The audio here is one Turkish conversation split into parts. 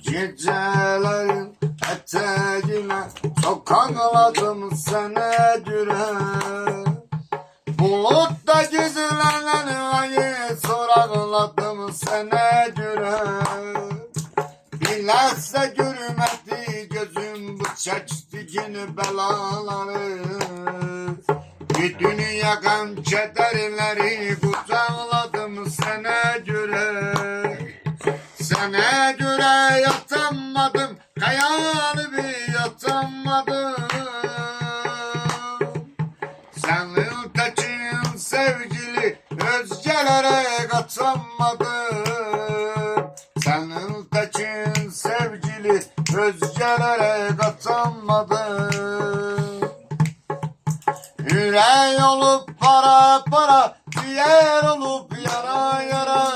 Gecelerin eteğine çok ağladım sana göre. Bulutta gizlenen ayı çok ağladım sana göre. Bilhassa görmedi gözüm bu çektiğini belaları. Bir dünya gam kederleri kucakladım sana göre. Sana göre yatamadım, kayalı bir yatamadım. Senin tekin sevgili özgelere katamadım. Senin tekin sevgili özgelere katamadım. Yüreği olup para para, diğer olup yara yara.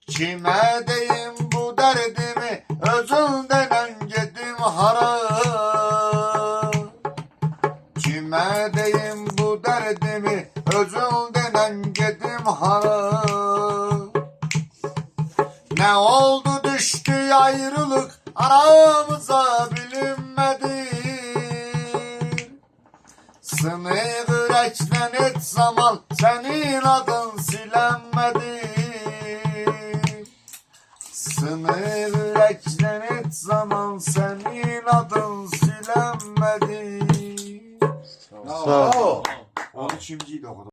Kime deyim bu derdimi, özünden gedim hara. Kime deyim bu derdimi, özünden gedim hara. Ne oldu düştü ayrılık, aramıza bilinmedi. Sınıf yürekten et zaman, senin adın silenmedi. Sınıf yürekten et zaman, senin adın silenmedi. Sağ ol. 12. de okudum.